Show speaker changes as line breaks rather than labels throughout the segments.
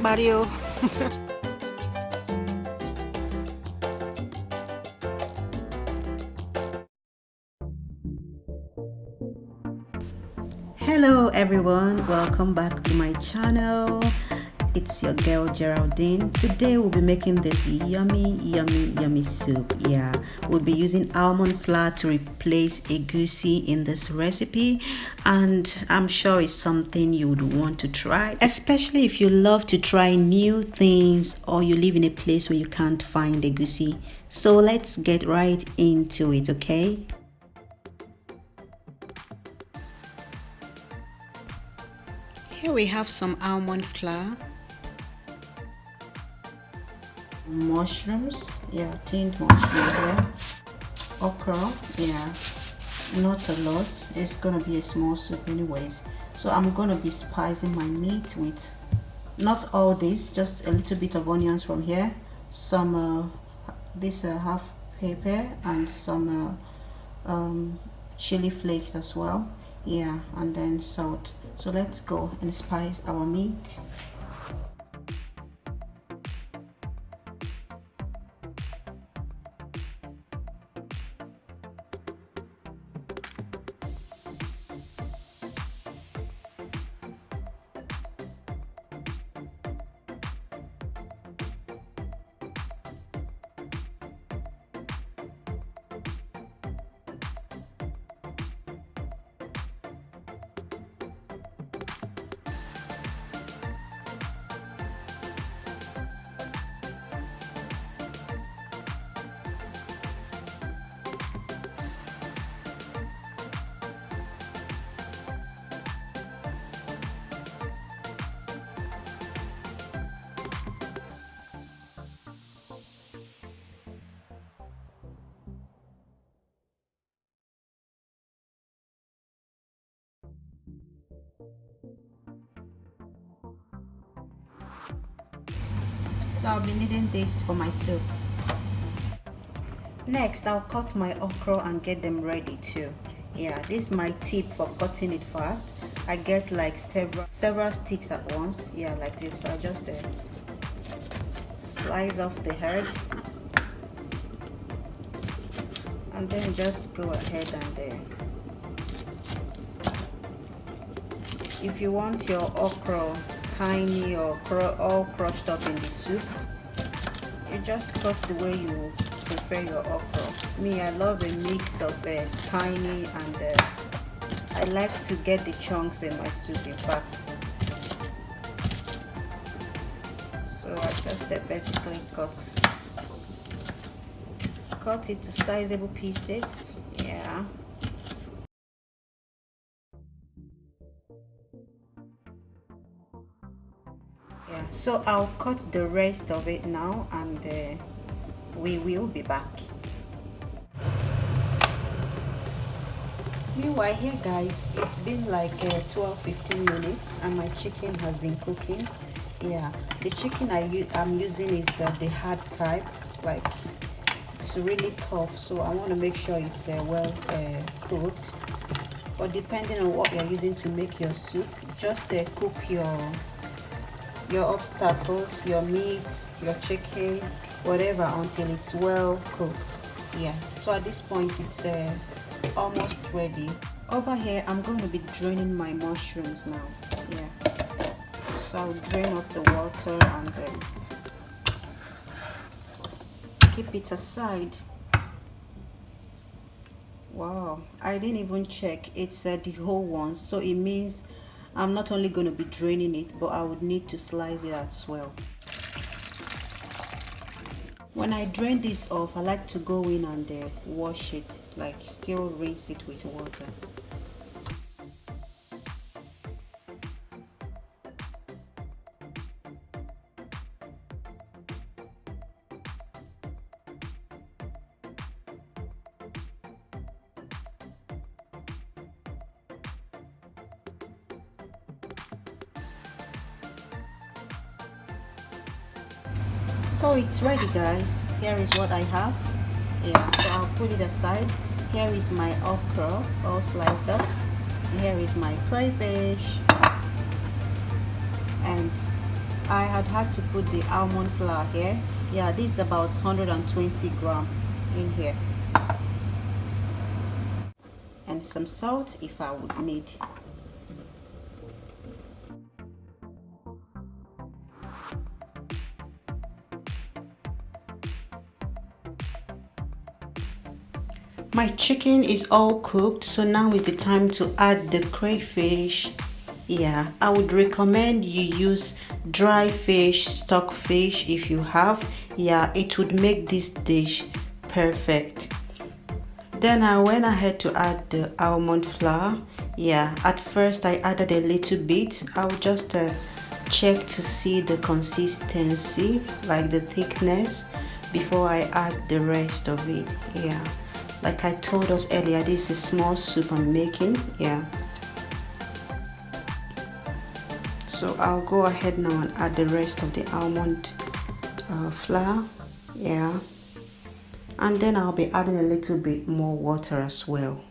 Mario. Hello everyone, welcome back to my channel. It's your girl Geraldine. Today we'll be making this yummy soup. Yeah, we'll be using almond flour to replace egusi in this recipe, and I'm sure it's something you would want to try, especially if you love to try new things or you live in a place where you can't find egusi. So let's get right into it, okay? Here we have some almond flour, mushrooms, yeah, tinned mushroom here, okra, yeah, not a lot, it's gonna be a small soup anyways. So I'm gonna be spicing my meat with not all this, just a little bit of onions from here, some this half pepper, and some chili flakes as well, yeah, and then salt. So let's go and spice our meat. So I'll be needing this for my soup. Next, I'll cut my okra and get them ready too. Yeah, this is my tip for cutting it fast. I get like several sticks at once. Yeah, like this. So I just slice off the head, and then just go ahead and if you want your okra tiny or all crushed up in the soup, you just cut the way you prefer your okra. Me, I love a mix of tiny and I like to get the chunks in my soup, in fact. So I just basically cut it to sizable pieces. Yeah. Yeah, so I'll cut the rest of it now, and we will be back. Meanwhile here guys, it's been like 12-15 minutes and my chicken has been cooking. Yeah, the chicken I'm using is the hard type, like it's really tough, so I want to make sure it's well cooked. But depending on what you're using to make your soup, just cook your obstacles, your meat, your chicken, whatever, until it's well cooked. Yeah, so at this point it's almost ready. Over here I'm going to be draining my mushrooms now. Yeah, so I'll drain off the water and then keep it aside. Wow, I didn't even check, it's the whole one, so it means I'm not only going to be draining it, but I would need to slice it as well. When I drain this off, I like to go in and wash it, like still rinse it with water. So it's ready guys. Here is what I have. Yeah, so I'll put it aside. Here is my okra all sliced up. Here is my crayfish, and I had to put the almond flour here. Yeah, this is about 120 gram in here, and some salt if I would need. My chicken is all cooked, so now is the time to add the crayfish. Yeah, I would recommend you use dry fish, stock fish if you have. Yeah, it would make this dish perfect. Then I went ahead to add the almond flour. Yeah, at first I added a little bit. I'll just check to see the consistency, like the thickness, before I add the rest of it. Yeah, like I told us earlier, this is a small soup I'm making. Yeah, so I'll go ahead now and add the rest of the almond flour. Yeah, and then I'll be adding a little bit more water as well.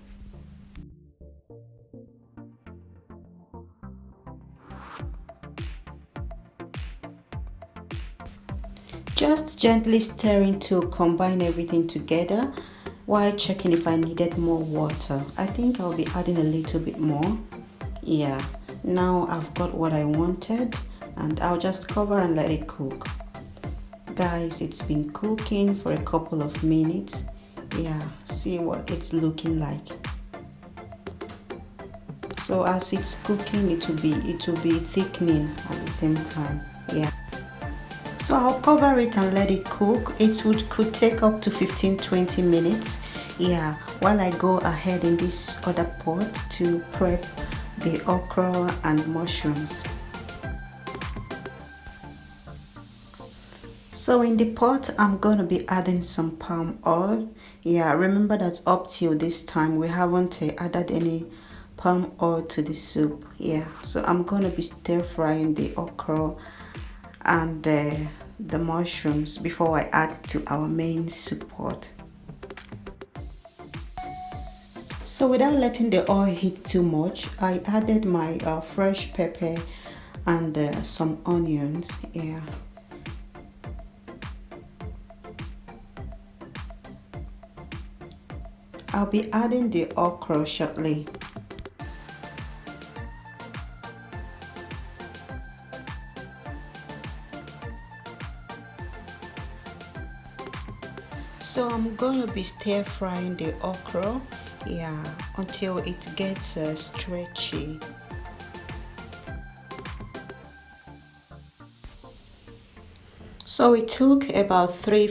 Just gently stirring to combine everything together while checking if I needed more water. I think I'll be adding a little bit more. Yeah, now I've got what I wanted, and I'll just cover and let it cook. Guys, it's been cooking for a couple of minutes. Yeah, see what it's looking like. So as it's cooking, it will be thickening at the same time. Yeah, so I'll cover it and let it cook. It could take up to 15-20 minutes. Yeah, while I go ahead in this other pot to prep the okra and mushrooms. So in the pot, I'm going to be adding some palm oil. Yeah, remember that up till this time, we haven't added any palm oil to the soup. Yeah, so I'm going to be stir frying the okra and the mushrooms before I add to our main soup pot. So without letting the oil heat too much, I added my fresh pepper and some onions. Yeah. I'll be adding the okra shortly. So I'm going to be stir frying the okra, yeah, until it gets stretchy. So it took about 3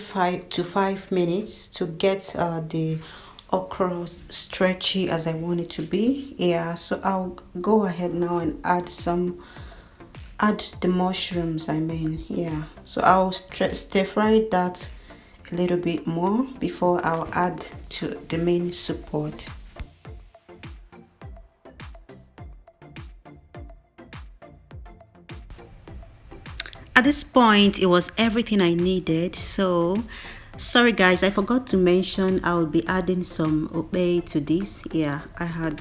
to 5 minutes to get the okra stretchy as I want it to be. Yeah, so I'll go ahead now and add the mushrooms. Yeah, so I'll stir fry that a little bit more before I'll add to the main soup pot. At this point, it was everything I needed. So sorry guys, I forgot to mention I will be adding some obe to this. Yeah, I had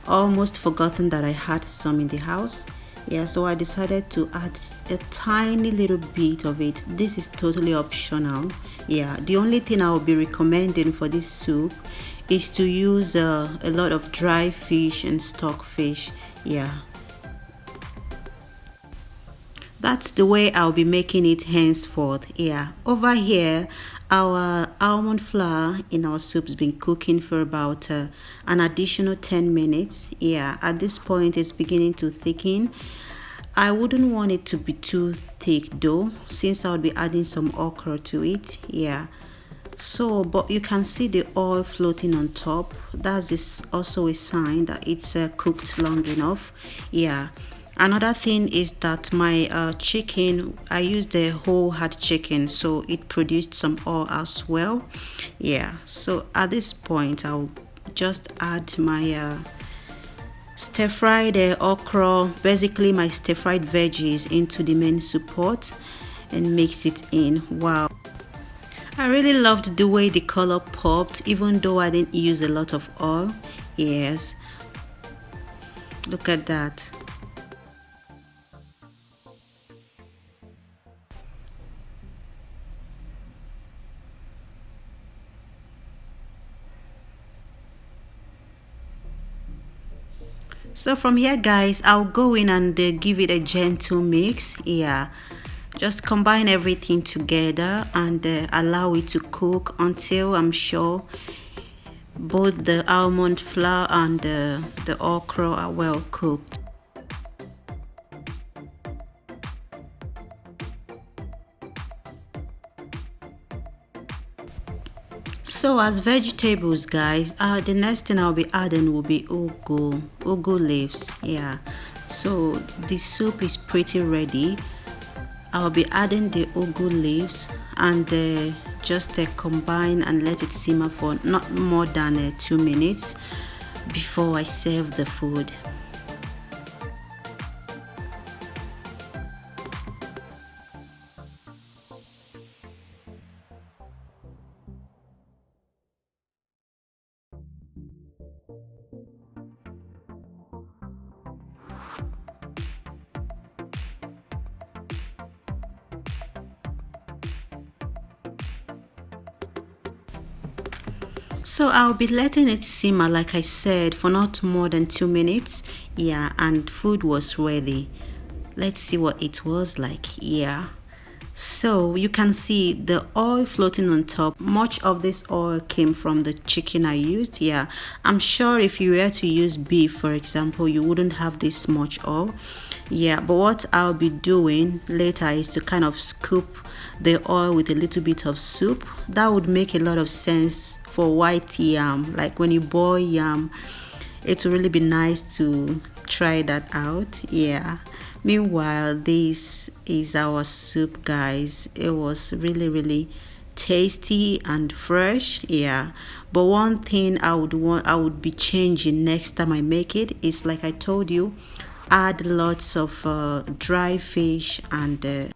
almost forgotten that I had some in the house. Yeah, so I decided to add a tiny little bit of it. This is totally optional. Yeah, the only thing I will be recommending for this soup is to use a lot of dry fish and stock fish. Yeah, that's the way I'll be making it henceforth. Yeah, over here our almond flour in our soup's been cooking for about an additional 10 minutes. Yeah, at this point it's beginning to thicken. I wouldn't want it to be too thick though, since I'll be adding some okra to it. Yeah, so but you can see the oil floating on top. That's also a sign that it's cooked long enough. Yeah, another thing is that my chicken, I used the whole hard chicken, so it produced some oil as well. Yeah, so at this point I'll just add my stir fried okra, basically my stir fried veggies, into the main soup pot and mix it in. Wow, I really loved the way the color popped, even though I didn't use a lot of oil. Yes, look at that. So from here guys, I'll go in and give it a gentle mix. Yeah, just combine everything together and allow it to cook until I'm sure both the almond flour and the okra are well cooked. So as vegetables guys, the next thing I'll be adding will be ugu leaves. Yeah, so the soup is pretty ready. I'll be adding the ugu leaves and just combine and let it simmer for not more than 2 minutes before I serve the food. So I'll be letting it simmer like I said for not more than 2 minutes. Yeah, and food was ready. Let's see what it was like. Yeah, so you can see the oil floating on top. Much of this oil came from the chicken I used. Yeah, I'm sure if you were to use beef for example, you wouldn't have this much oil. Yeah, but what I'll be doing later is to kind of scoop the oil with a little bit of soup. That would make a lot of sense for white yam. Like when you boil yam, it will really be nice to try that out. Yeah, meanwhile this is our soup guys. It was really tasty and fresh. Yeah, but one thing I would be changing next time I make it is, like I told you, add lots of dry fish and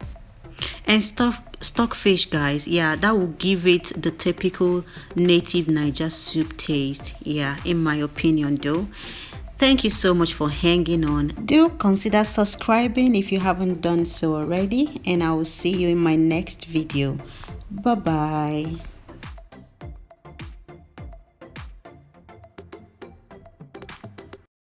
stockfish guys. Yeah, that will give it the typical native Niger soup taste. Yeah, in my opinion though. Thank you so much for hanging on. Do consider subscribing if you haven't done so already, and I will see you in my next video. Bye bye.